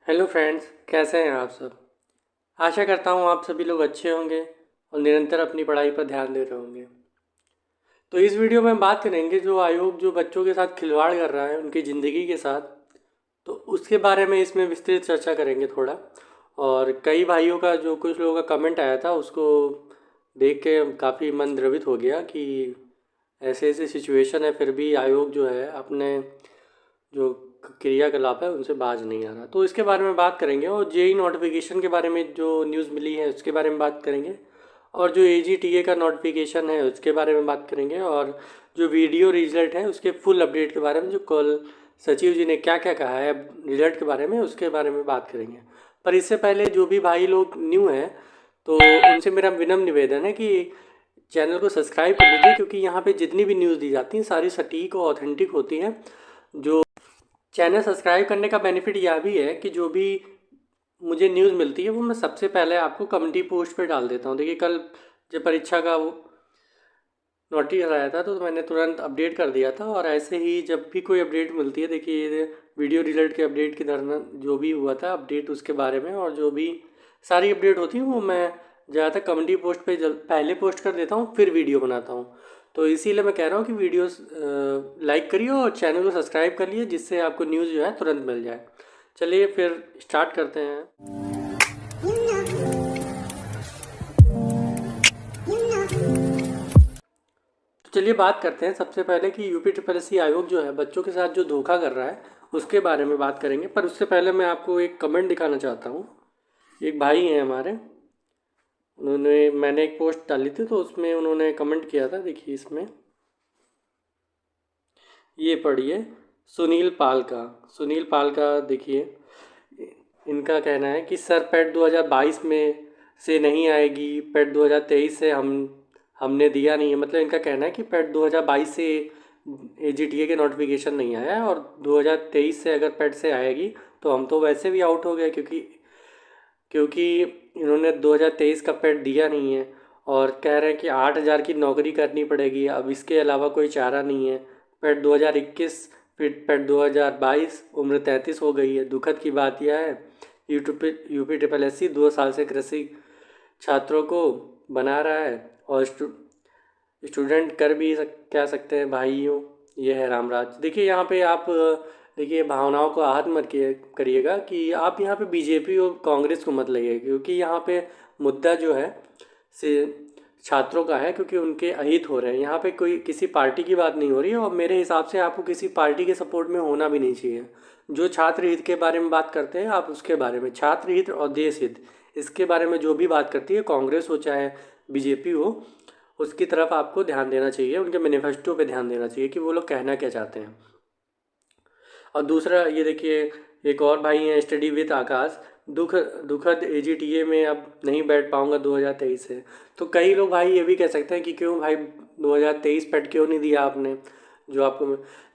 Hello friends, कैसे हैं आप सब। आशा करता हूँ आप सभी लोग अच्छे होंगे और निरंतर अपनी पढ़ाई पर ध्यान दे रहे होंगे। तो इस वीडियो में हम बात करेंगे जो आयोग जो बच्चों के साथ खिलवाड़ कर रहा है उनकी ज़िंदगी के साथ, तो उसके बारे में इसमें विस्तृत चर्चा करेंगे थोड़ा। और कई भाइयों का जो कुछ लोगों का कमेंट आया था उसको देख के काफ़ी मन द्रवित हो गया कि ऐसे ऐसे सिचुएशन है फिर भी आयोग जो है अपने जो क्रियाकलाप है उनसे बाज नहीं आ रहा। तो इसके बारे में बात करेंगे और जेई नोटिफिकेशन के बारे में जो न्यूज़ मिली है उसके बारे में बात करेंगे और जो एजीटीए का नोटिफिकेशन है उसके बारे में बात करेंगे और जो वीडियो रिजल्ट है उसके फुल अपडेट के बारे में जो कल सचिव जी ने क्या क्या कहा है रिजल्ट के बारे में उसके बारे में बात करेंगे। पर इससे पहले जो भी भाई लोग न्यू हैं तो उनसे मेरा विनम्र निवेदन है कि चैनल को सब्सक्राइब कर लीजिए, क्योंकि यहाँ पे जितनी भी न्यूज़ दी जाती हैं सारी सटीक और ऑथेंटिक होती हैं। जो चैनल सब्सक्राइब करने का बेनिफिट यह भी है कि जो भी मुझे न्यूज़ मिलती है वो मैं सबसे पहले आपको कम्युनिटी पोस्ट पे डाल देता हूँ। देखिए कल जब परीक्षा का वो नोटिस आया था तो मैंने तुरंत अपडेट कर दिया था, और ऐसे ही जब भी कोई अपडेट मिलती है, देखिए वीडियो रिजल्ट के अपडेट के दौरान जो भी हुआ था अपडेट उसके बारे में और जो भी सारी अपडेट होती है वो मैं ज़्यादातर कम्युनिटी पोस्ट पे पहले पोस्ट कर देता हूँ, फिर वीडियो बनाता हूँ। तो इसीलिए मैं कह रहा हूँ कि वीडियोस लाइक करिए और चैनल को सब्सक्राइब कर लिए, जिससे आपको न्यूज़ जो है तुरंत मिल जाए। चलिए फिर स्टार्ट करते हैं। तो चलिए बात करते हैं सबसे पहले कि यूपी ट्रिपल एस सी आयोग जो है बच्चों के साथ जो धोखा कर रहा है उसके बारे में बात करेंगे। पर उससे पहले मैं आपको एक कमेंट दिखाना चाहता हूँ। एक भाई हैं हमारे, उन्होंने मैंने एक पोस्ट डाली थी तो उसमें उन्होंने कमेंट किया था। देखिए इसमें ये पढ़िए, सुनील पाल का देखिए, इनका कहना है कि सर पेट 2022 में से नहीं आएगी, पेट 2023 से हमने दिया नहीं है। मतलब इनका कहना है कि पेट 2022 से एजीटीए के नोटिफिकेशन नहीं आया है और 2023 से अगर पेट से आएगी तो हम तो वैसे भी आउट हो गए, क्योंकि इन्होंने 2023 का पेट दिया नहीं है और कह रहे हैं कि 8,000 की नौकरी करनी पड़ेगी, अब इसके अलावा कोई चारा नहीं है। पेट 2021 फिर पेट 2022, उम्र 33 हो गई है। दुखद की बात यह है यूपी ट्रिपल एस सी 2 साल से कृषि छात्रों को बना रहा है और स्टूडेंट कर भी कह सकते हैं भाइयों, ये है रामराज। देखिए यहाँ पे आप देखिए भावनाओं को आहत मत करिएगा कि आप यहाँ पे बीजेपी और कांग्रेस को मत लगाइए, क्योंकि यहाँ पे मुद्दा जो है से छात्रों का है, क्योंकि उनके अहित हो रहे हैं। यहाँ पे कोई किसी पार्टी की बात नहीं हो रही है और मेरे हिसाब से आपको किसी पार्टी के सपोर्ट में होना भी नहीं चाहिए। जो छात्र हित के बारे में बात करते हैं आप उसके बारे में, छात्र हित और देश हित इसके बारे में जो भी बात करती है, कांग्रेस हो चाहे बीजेपी हो, उसकी तरफ आपको ध्यान देना चाहिए, उनके मैनिफेस्टो पे ध्यान देना चाहिए कि वो लोग कहना क्या चाहते हैं। और दूसरा ये देखिए, एक और भाई हैं स्टडी विद आकाश, दुखद एजीटीए में अब नहीं बैठ पाऊँगा 2023 से। तो कई लोग भाई ये भी कह सकते हैं कि क्यों भाई 2023 पेट क्यों नहीं दिया आपने, जो आपको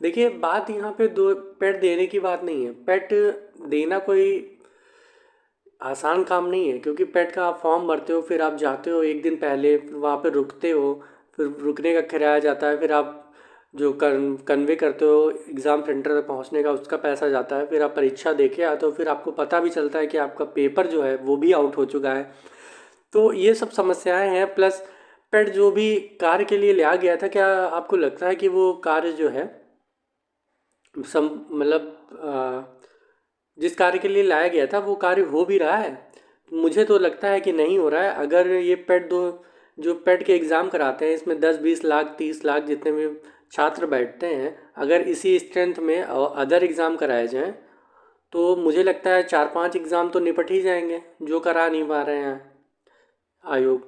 देखिए बात यहाँ पे दो पेट देने की बात नहीं है। पेट देना कोई आसान काम नहीं है, क्योंकि पेट का आप फॉर्म भरते हो, फिर आप जाते हो एक दिन पहले, फिर वहाँ पे रुकते हो, फिर रुकने का किराया जाता है, फिर आप जो कन्वे करते हो एग्ज़ाम सेंटर तक पहुँचने का उसका पैसा जाता है, फिर आप परीक्षा दे के आते हो, फिर आपको पता भी चलता है कि आपका पेपर जो है वो भी आउट हो चुका है। तो ये सब समस्याएं हैं। प्लस पेट जो भी कार्य के लिए लिया गया था, क्या आपको लगता है कि वो कार्य जो है मतलब जिस कार्य के लिए लाया गया था वो कार्य हो भी रहा है? मुझे तो लगता है कि नहीं हो रहा है। अगर ये पेट दो जो पेट के एग्ज़ाम कराते हैं इसमें 10-20 लाख 30 लाख जितने भी छात्र बैठते हैं, अगर इसी स्ट्रेंथ में अदर एग्ज़ाम कराए जाएँ तो मुझे लगता है 4-5 एग्ज़ाम तो निपट ही जाएंगे, जो करा नहीं पा रहे हैं आयोग।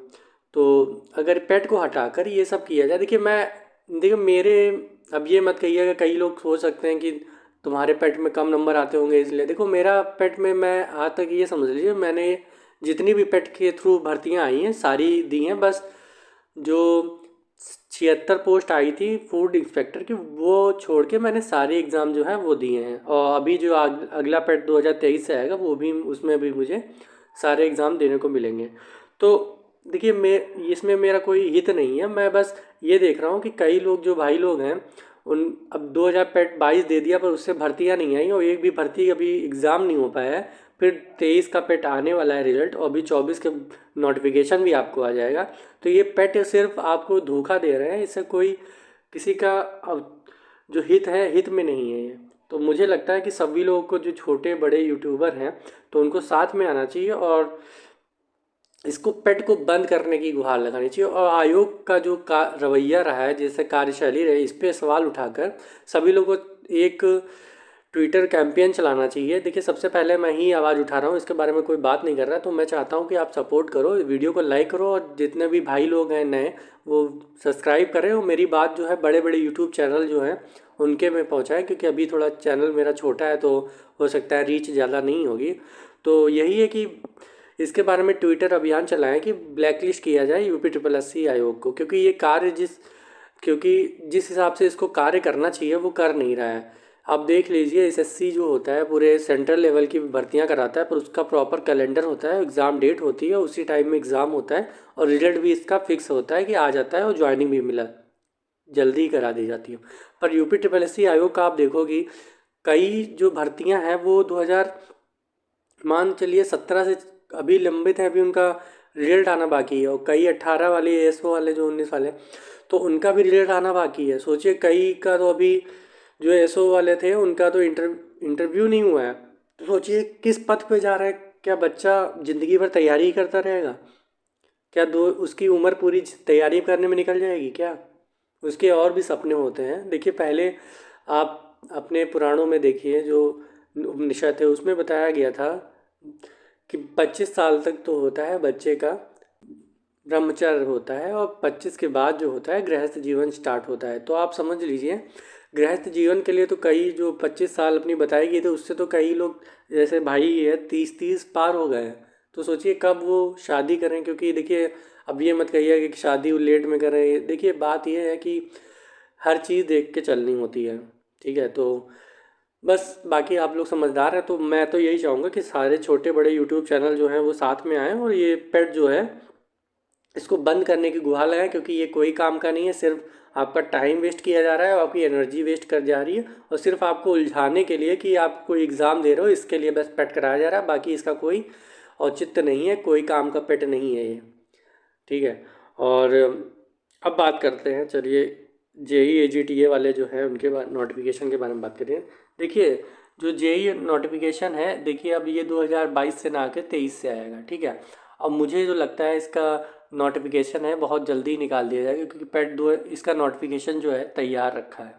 तो अगर पेट को हटाकर ये सब किया जाए, देखिए मेरे, अब ये मत कहिएगा, कई लोग सोच सकते हैं कि तुम्हारे पेट में कम नंबर आते होंगे इसलिए। देखो मेरा पेट में, मैं आज तक ये समझ लीजिए मैंने जितनी भी पेट के थ्रू भर्तियां आई हैं सारी दी हैं। बस जो 76 पोस्ट आई थी फूड इंस्पेक्टर की वो छोड़ के मैंने सारे एग्ज़ाम जो हैं वो दिए हैं, और अभी जो अगला पेट 2023 से आएगा वो भी, उसमें भी मुझे सारे एग्ज़ाम देने को मिलेंगे। तो देखिए मैं इसमें मेरा कोई हित नहीं है, मैं बस ये देख रहा हूँ कि कई लोग जो भाई लोग हैं उन अब 2000 पेट 22 दे दिया पर उससे भर्तियाँ नहीं आई और एक भी भर्ती अभी एग्ज़ाम नहीं हो पाया है। फिर 23 का पेट आने वाला है रिजल्ट और अभी 24 के नोटिफिकेशन भी आपको आ जाएगा। तो ये पेट सिर्फ आपको धोखा दे रहे हैं, इससे कोई किसी का जो हित है हित में नहीं है ये। तो मुझे लगता है कि सभी लोगों को जो छोटे बड़े यूट्यूबर हैं तो उनको साथ में आना चाहिए और इसको पेट को बंद करने की गुहार लगानी चाहिए। और आयोग का जो रवैया रहा है, जैसे कार्यशैली रही, इस पे सवाल उठाकर सभी लोगों को एक ट्विटर कैंपेन चलाना चाहिए। देखिए, सबसे पहले मैं ही आवाज़ उठा रहा हूँ, इसके बारे में कोई बात नहीं कर रहा, तो मैं चाहता हूँ कि आप सपोर्ट करो, वीडियो को लाइक करो और जितने भी भाई लोग हैं नए वो सब्सक्राइब करें और मेरी बात जो है बड़े बड़े यूट्यूब चैनल जो हैं उनके में पहुँचाएँ, क्योंकि अभी थोड़ा चैनल मेरा छोटा है तो हो सकता है रीच ज़्यादा नहीं होगी। तो यही है कि इसके बारे में ट्विटर अभियान चलाएं कि ब्लैकलिस्ट किया जाए UPSSC आयोग को, क्योंकि ये कार्य जिस हिसाब से इसको कार्य करना चाहिए वो कर नहीं रहा है। आप देख लीजिए, SSC जो होता है पूरे सेंट्रल लेवल की भर्तियां कराता है, पर उसका प्रॉपर कैलेंडर होता है, एग्ज़ाम डेट होती है, उसी टाइम में एग्ज़ाम होता है और रिजल्ट भी इसका फिक्स होता है कि आ जाता है और ज्वाइनिंग भी मिला जल्दी ही करा दी जाती है। पर UPSSC आयोग का आप देखोगी कई जो भर्तियां हैं वो 2000 मान चलिए 17 से अभी लंबित है, अभी उनका रिजल्ट आना बाकी है और कई 18 वाले ASO वाले जो 19 वाले तो उनका भी रिजल्ट आना बाकी है। सोचिए, कई का तो अभी जो ASO वाले थे उनका तो इंटरव्यू नहीं हुआ है। तो सोचिए किस पथ पे जा रहा है। क्या बच्चा ज़िंदगी भर तैयारी ही करता रहेगा? क्या दो उसकी उम्र पूरी तैयारी करने में निकल जाएगी क्या? उसके और भी सपने होते हैं। देखिए, पहले आप अपने पुराणों में देखिए, जो उपनिषद थे उसमें बताया गया था कि 25 साल तक तो होता है बच्चे का ब्रह्मचर्य होता है और 25 के बाद जो होता है गृहस्थ जीवन स्टार्ट होता है। तो आप समझ लीजिए, गृहस्थ जीवन के लिए तो कई जो 25 साल अपनी बताई गई थी उससे तो कई लोग जैसे भाई है 30 पार हो गए हैं। तो सोचिए कब वो शादी करें, क्योंकि देखिए अब ये मत कहिए कि शादी लेट में करें। देखिए, बात ये है कि हर चीज़ देख के चलनी होती है, ठीक है। तो बस बाकी आप लोग समझदार हैं, तो मैं तो यही चाहूँगा कि सारे छोटे बड़े यूट्यूब चैनल जो हैं वो साथ में आएँ और ये पेट जो है इसको बंद करने की गुहार लगाएं, क्योंकि ये कोई काम का नहीं है। सिर्फ आपका टाइम वेस्ट किया जा रहा है और आपकी एनर्जी वेस्ट कर जा रही है और सिर्फ आपको उलझाने के लिए कि आप कोई एग्ज़ाम दे रहे हो इसके लिए बस पेट कराया जा रहा है। बाकी इसका कोई औचित्य नहीं है, कोई काम का पेट नहीं है ये, ठीक है। और अब बात करते हैं, चलिए JEE AGTA वाले जो है उनके बाद नोटिफिकेशन के बारे में बात करें। देखिए, जो JEE नोटिफिकेशन है, देखिए अब ये 2022 से ना आके 23 से आएगा, ठीक है। अब मुझे जो लगता है इसका नोटिफिकेशन है बहुत जल्दी निकाल दिया जाएगा, क्योंकि पेट 2 इसका नोटिफिकेशन जो है तैयार रखा है,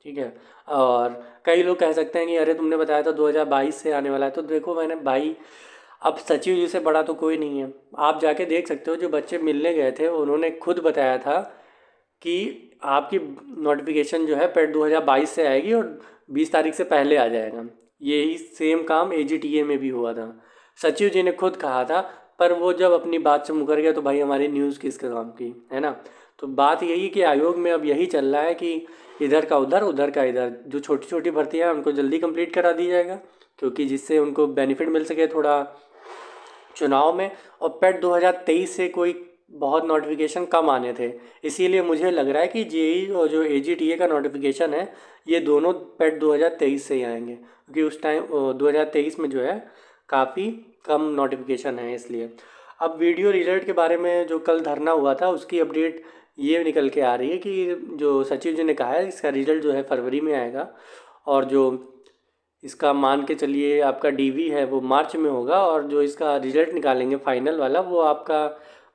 ठीक है। और कई लोग कह सकते हैं कि अरे तुमने बताया था 2022 से आने वाला है, तो देखो मैंने भाई, अब सचिव जी से बड़ा तो कोई नहीं है। आप जाके देख सकते हो, जो बच्चे मिलने गए थे उन्होंने खुद बताया था कि आपकी नोटिफिकेशन जो है पेट 2022 से आएगी और 20 तारीख से पहले आ जाएगा। यही सेम काम AGTA में भी हुआ था, सचिव जी ने खुद कहा था। पर वो जब अपनी बात से मुकर गया तो भाई हमारी न्यूज़ किसके काम की, है ना। तो बात यही कि आयोग में अब यही चल रहा है कि इधर का उधर उधर का इधर, जो छोटी छोटी भर्तियाँ हैं उनको जल्दी कंप्लीट करा दी जाएगा, क्योंकि जिससे उनको बेनिफिट मिल सके थोड़ा चुनाव में। और पेट 2023 से कोई बहुत नोटिफिकेशन कम आने थे, इसीलिए मुझे लग रहा है कि JEE और जो AGTA का नोटिफिकेशन है ये दोनों पेट 2023 से ही आएंगे, क्योंकि उस टाइम 2023 में जो है काफ़ी कम नोटिफिकेशन है इसलिए। अब वीडियो रिजल्ट के बारे में जो कल धरना हुआ था उसकी अपडेट ये निकल के आ रही है कि जो सचिव जी ने कहा है इसका रिजल्ट जो है फरवरी में आएगा और जो इसका मान के चलिए आपका DV है वो मार्च में होगा और जो इसका रिजल्ट निकालेंगे फाइनल वाला वो आपका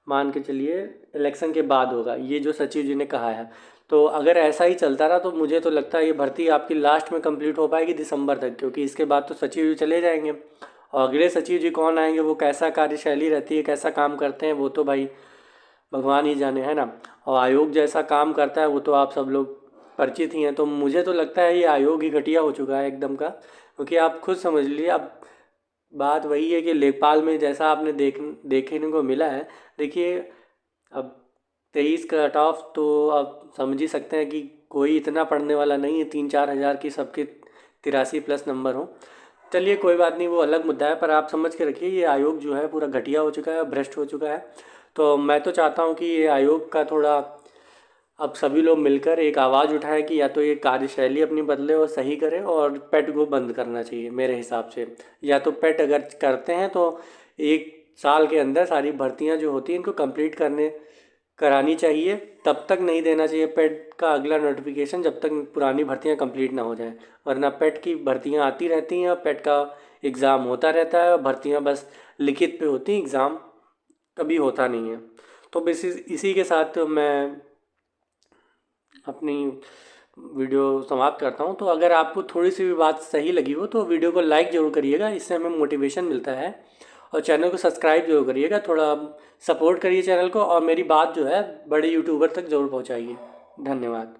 मान के चलिए इलेक्शन के बाद होगा, ये जो सचिव जी ने कहा है। तो अगर ऐसा ही चलता रहा तो मुझे तो लगता है ये भर्ती आपकी लास्ट में कंप्लीट हो पाएगी दिसंबर तक, क्योंकि इसके बाद तो सचिव जी चले जाएंगे और अगले सचिव जी कौन आएंगे, वो कैसा कार्यशैली रहती है, कैसा काम करते हैं, वो तो भाई भगवान ही जाने, है ना। और आयोग जैसा काम करता है वो तो आप सब लोग परिचित ही हैं। तो मुझे तो लगता है ये आयोग ही घटिया हो चुका है एकदम का, क्योंकि आप खुद समझ लीजिए। अब बात वही है कि लेखपाल में जैसा आपने देखने को मिला है। देखिए, अब 23 का कट ऑफ तो आप समझ ही सकते हैं कि कोई इतना पढ़ने वाला नहीं है, 3-4 हज़ार की सबके 83+ नंबर हो। चलिए कोई बात नहीं, वो अलग मुद्दा है, पर आप समझ के रखिए ये आयोग जो है पूरा घटिया हो चुका है, भ्रष्ट हो चुका है। तो मैं तो चाहता हूँ कि ये आयोग का थोड़ा अब सभी लोग मिलकर एक आवाज़ उठाएं कि या तो ये कार्यशैली अपनी बदले और सही करें, और पेट को बंद करना चाहिए मेरे हिसाब से। या तो पेट अगर करते हैं तो 1 साल के अंदर सारी भर्तियां जो होती हैं इनको कंप्लीट करानी चाहिए, तब तक नहीं देना चाहिए पेट का अगला नोटिफिकेशन जब तक पुरानी भर्तियां कंप्लीट ना हो जाएं। वरना पेट की भर्तियां आती रहती हैं और पेट का एग्ज़ाम होता रहता है और भर्तियां बस लिखित पे होती हैं, एग्ज़ाम कभी होता नहीं है। तो बस इसी के साथ मैं अपनी वीडियो समाप्त करता हूँ। तो अगर आपको थोड़ी सी भी बात सही लगी हो तो वीडियो को लाइक ज़रूर करिएगा, इससे हमें मोटिवेशन मिलता है। और चैनल को सब्सक्राइब जरूर करिएगा, थोड़ा सपोर्ट करिए चैनल को, और मेरी बात जो है बड़े यूट्यूबर तक ज़रूर पहुँचाइए। धन्यवाद।